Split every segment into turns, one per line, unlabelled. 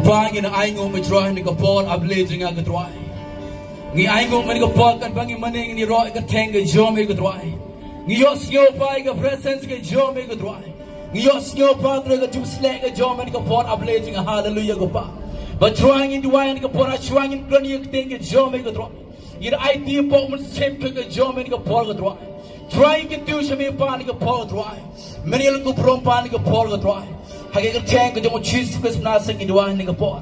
Kupangin na aingo may draw ni kapor ablazing aga draw. Ngi aingo man kapor kan bangi maning ni roy ka tenga jome ka draw. Ngi yos yo pa ka presence ka jome ka draw. Ngi yos yo pa ka jumsle ka jome ni kapor ablazing hallelujah ka pa. But trying in the way ni kapor trying in krani ka tenga jome ka draw. Ira idea po man same ka jome ni kapor ka draw. Trying to do some pa ni kapor draw. Many ko prom pa ni kapor ka draw. Hakikat thank you Jesus Christ nasang iduan ni kapor.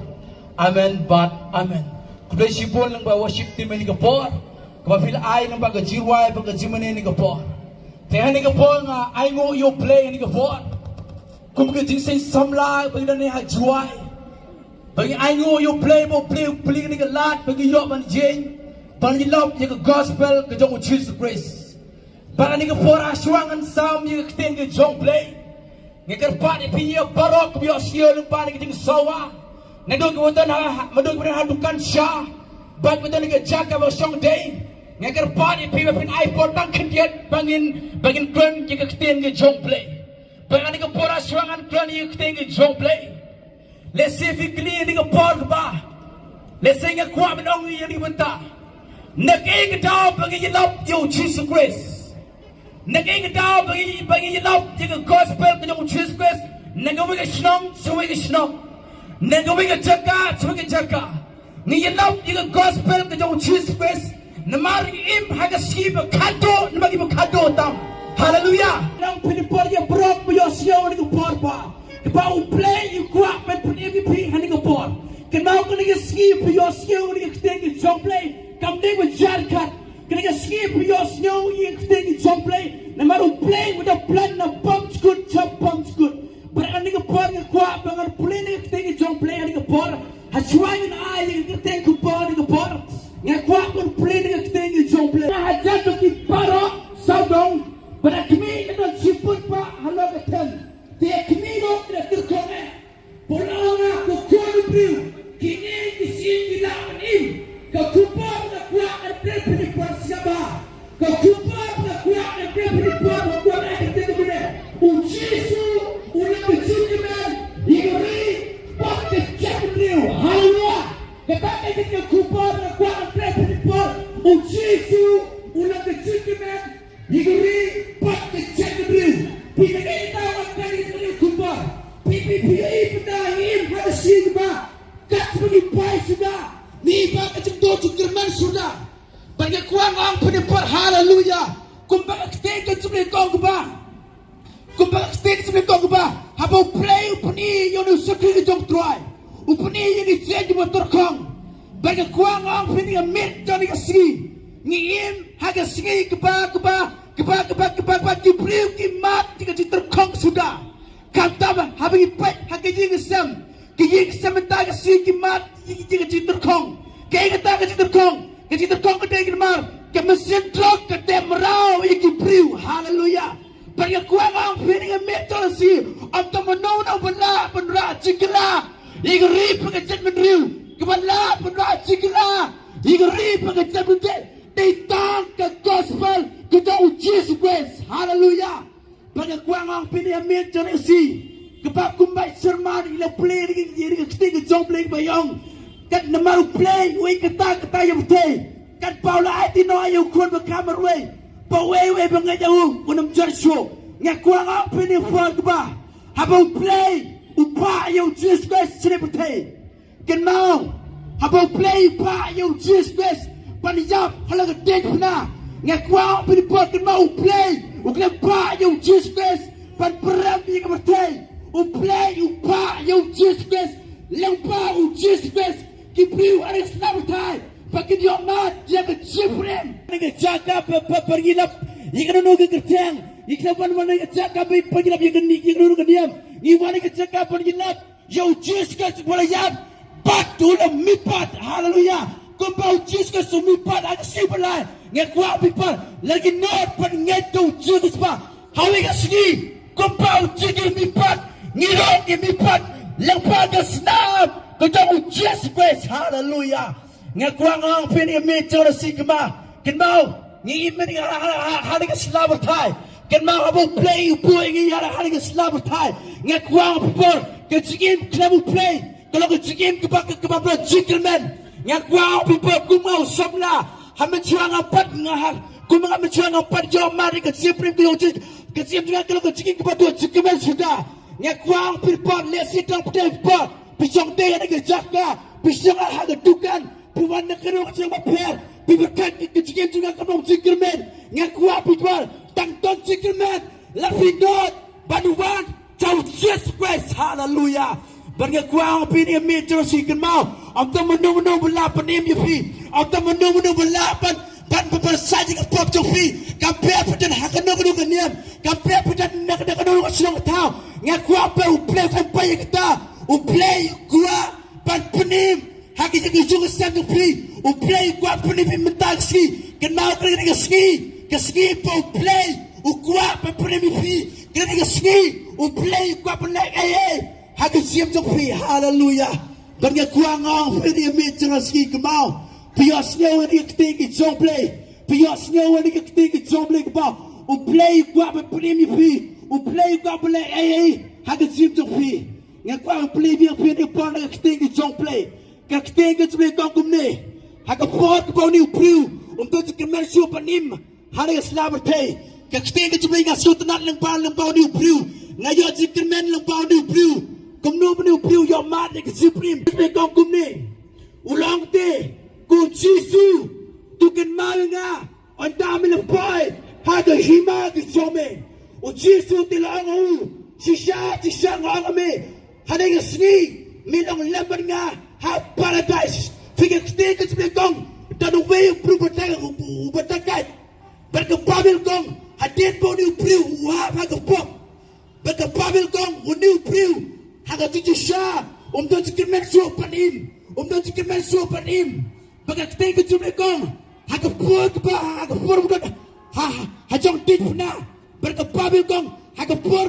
Amen but amen. Kuda sipon lang ba worship team ni kapor. Kapil ay nang baga jiway baga jimane ni kapor. Kaya ni kapor nga ay ngo yo play ni kapor. Kung kating say samla bagi ni ha jiway. Bagi ay ngo yo play ni kalat bagi yo man jing. Bagi love ni gospel ka jong Jesus Christ. Bagi ni kapor aswangan sam ni kating ka jong play. Ngekerpat ipiya barok biyo siyo lupa ni kiting sawa. Nadog watan madog hadukan siya. Bag watan jaga bosong day. Ngekerpat ipiya pin iPhone tang kendiat bangin kren jika kiting ke jong play. Bang ni kapora swangan kren jika kiting ke jong play. Let's see if you clean ni kapor ba. Let's say ngakwa menong ni benta. Nakeng daw bagi yelap yo Jesus Christ. Naging daw bagi love jika gospel ka jong Jesus Christ nagawin ka snong suwi ka snong nagawin ka jaga suwi ka jaga ni love jika gospel ka jong Jesus Christ namari im haga siba kado namagi mo kado tam hallelujah nang pinipor ya brok mo siya ni ko porba ba u play you go up and put MVP hani ko por kanao ko ni skip yo siya ni ko ting jong play kam ding with jarkat. Kena skip your snow you think jump play. No matter play with a plan na bumps good, jump bumps good. But I think a part of quap and play the thing jump play and a part. Has swung an eye you think a part of the part. Now quap and play the thing jump play. I had just to keep para so down. But I come in and she put back hello at 10. They come in up at the corner. Polana to call you. King the scene without him. Kau na kuat dan beri persiapan. Kau na kuat dan beri persiapan buat ayat itu benar. Ujisu, ulang kejujuran, igori, pakai cakap Hallelujah. Kata kita kuat na kuat dan beri persiapan. Ujisu, ulang kejujuran, igori, pakai cakap Bila kita akan ini kuat, PPPI petahim harus siapa? Kat sebagai baik sudah. Ni ba kacang dojo german sudah. Banyak kuang ang penipar haleluya. Kumbang akten sebelah kau ba. Kumbang akten sebelah kau ba. Habau play upani yang usapri jong try. Upani yang dijen di motor kong. Banyak kuang ang peni amit jani kasi. Ngiem haga singi keba kibriu kimat jika diterkong sudah. Kata habi pet haga jingisam. Kiyik sementara si kimat jika diterkong. Kaya kata diterkong ke degil mar. Ke mesin truk ke demrau iki priu. Haleluya. Banyak kuang ang pining metol si am tamanona bala penra cikla. Igri pengecat menriu. Kebala penra cikla. Igri pengecat menriu. Ditang ke gospel ke jauh Jesus Christ. Haleluya. Banyak kuang ang pining metol si Kebab kumbai serman ila play ni ketiga jom play bayong kat namaru play we kata yang betul kat paula ati no ayo kun bekamar we pawe bangai jauh unam jersho ngakuang apa ni fuad ba habau play upa yo Jesus Christ celebrity kan mau habau play upa yo Jesus Christ panijab halang date puna ngakuang apa ni fuad kan mau play ukle pa yo Jesus Christ pan peram ni kebetul Uplay upa yung Jesus Christ Lampa yung Jesus Christ Kibriu aring selamatay Pagin yung mat Yang keciprim Nagjaga pergilap Yang nanuga kerteng Yang naman nagjaga pergilap Yang nanuga diam Iwan nagjaga pergilap Yung Jesus Christ walayab Patulang mipat Hallelujah Kumpau Jesus Christ sumipat Ang sipalay Ngakwa pipat Lagi not pan ngetong Jesus pa Hawi ka sige Kumpau Jesus mipat Ngirong imipat Langpaga snap Kajang Jesus Christ Hallelujah Ngakuang ang pinimito na sigma Kinmao Ngiimin nga haling slavatay Kinmao abong play Upuin nga haling slavatay Ngakuang pipor Kajigim klamu play kalau ke jikim ke bawah jikelmen ngak wow people kumau sabla hamen chuang apat ngah kumang hamen chuang apat jo mari ke siprim ke sip juga kalau ke jikim ke bawah jikelmen sudah ngak wow people lesi tang people pisang teh yang ke jakka pisang ada dukan piwan nak keruk sama per piberkat ke jikim juga ke bawah jikelmen ngak wow people tang ton jikelmen lafidot banuwan chau Jesus Christ hallelujah Bagi kuang pini mi terus ikan mau. Auto menung belapan im pi. Auto menung belapan ban saja ke pop jofi. Kampe pedan hakan nong niam. Kampe pedan nak nong senong tau. Ngak kuang pe uplay kampai kita. Uplay gua ban penim. Haki jadi juga satu pi. Uplay gua penim mentak ski. Kenal kena ke ski. Ke ski pe uplay. Ukua pe penim pi. Kena ke ski. Uplay gua penik Hagi siap jopi, haleluya. Bagi kuang ang pwede amit ski kemau. Pios nyawa ni ketinggi jomplay. Pios nyawa ni ketinggi jomplay kemau. Uplay gua berpremi pi. Uplay gua boleh hagi siap jopi. Ngak kuang play biar pwede pon ni ketinggi jomplay. Ketinggi jomplay kau kumne. Hagi pot kau ni upriu. Untuk jikemen siu panim. Hari selamat pay. Ketinggi jomplay ngasuh tenat lembau ni upriu. Ngayo jikemen lembau ni upriu. Kung no manu piu yo mate ke supreme pe kong kum ni ulang te ku jisu tu ken mal nga on da mi le boy ha de hima ke jome o jisu ti lang u si sha nga me ha de sni mi long lemban nga ha paradise fige te ke pe kong da no we pru batakai ber ke babil kong ha den bo ni priu ha ke pop ber ke babil kong u ni priu Haga tujuh syah, untuk jikemen suap panim, untuk jikemen suap panim. Bagai kita ikut jumekong, haga pur bukan, hajong tit puna, berkepabil kong, haga pur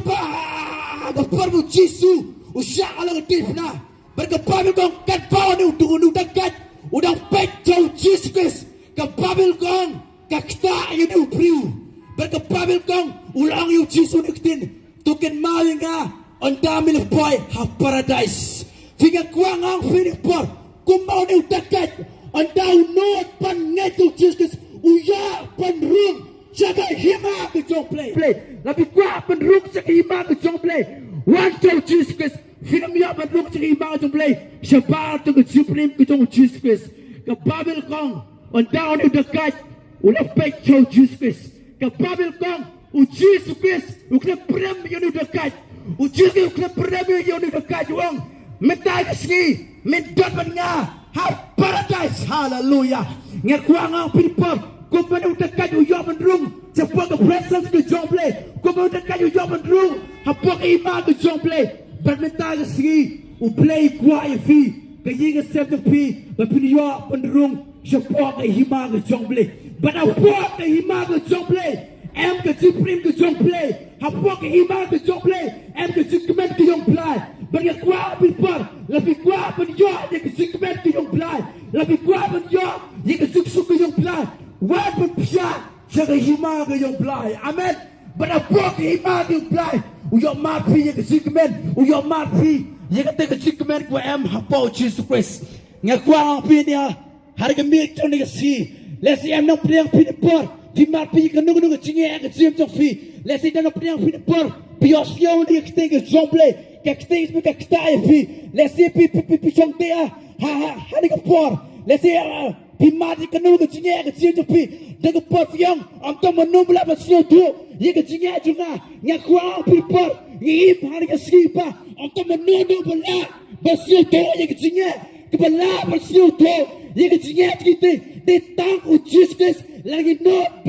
bu Jisu, usah alang tit puna, berkepabil kong, kat bawah ni udah kat, udah pek jauh Jisus, kepabil kong, kakta yang ni upriu, berkepabil kong, ulang yu Jisu nikitin, tuken malinga. On damil boy have paradise. Figa kuang ang pinipor. Kumaw ni utakat. On daw not pan neto Jesus. Uya pan room. Saka hima ke jong play. Labi kwa pan room saka hima ke jong play. One to Jesus. Figa miya pan room saka hima ke jong play. Shabar to ke supreme ke jong Jesus. Ke babil kong. On daw ni utakat. Ulah pek to Jesus. Ke babil kong. U Jesus. Ukna prem yun utakat. Ujian kita pernah yang dekat uang, minta kesini, minta benda, have paradise, hallelujah. Ngakuang ang people, kung mana dekat uang mendrung, cepat ke presence ke jomble, kung mana dekat uang mendrung, hapok iman ke jomble, berminta kesini, uplay kuah ifi, kaya ngesep tepi, berpinyo mendrung, cepat ke iman ke jomble, berapok ke iman ke jomble. Em ke supreme ke jong play, hapok ke iman ke jong play, em ke jikemen ke jong play. Bagi kuah people, lebih kuah penjo ye ke jikemen ke jong play, lebih kuah penjo ye ke suk ke jong play. Wan pepsia jaga iman ke jong play. Amen. Berapok ke iman ke jong play. Uyo mati ye ke jikemen, uyo mati ye ke jikemen ku em hapok Jesus Christ. Ngakuang pinia hari kemik tu ni si. Lesi em nak priang pinipor. Timar pi kan nung cinge ke sim jong fi lesi dan priang fi por pios yo ni ke ke jomble ke ke ke fi lesi pi chong te ha ni ke por lesi timar kan nung cinge ke sim jong fi de ke por fiang am to menum la ba sio tu ye ke cinge junga nya kwa pi por ni ha ni ke skipa am to menum bala ba sio tu ye ke cinge ke bala ba sio tu ye ke cinge kita de tang u Jesus lagi no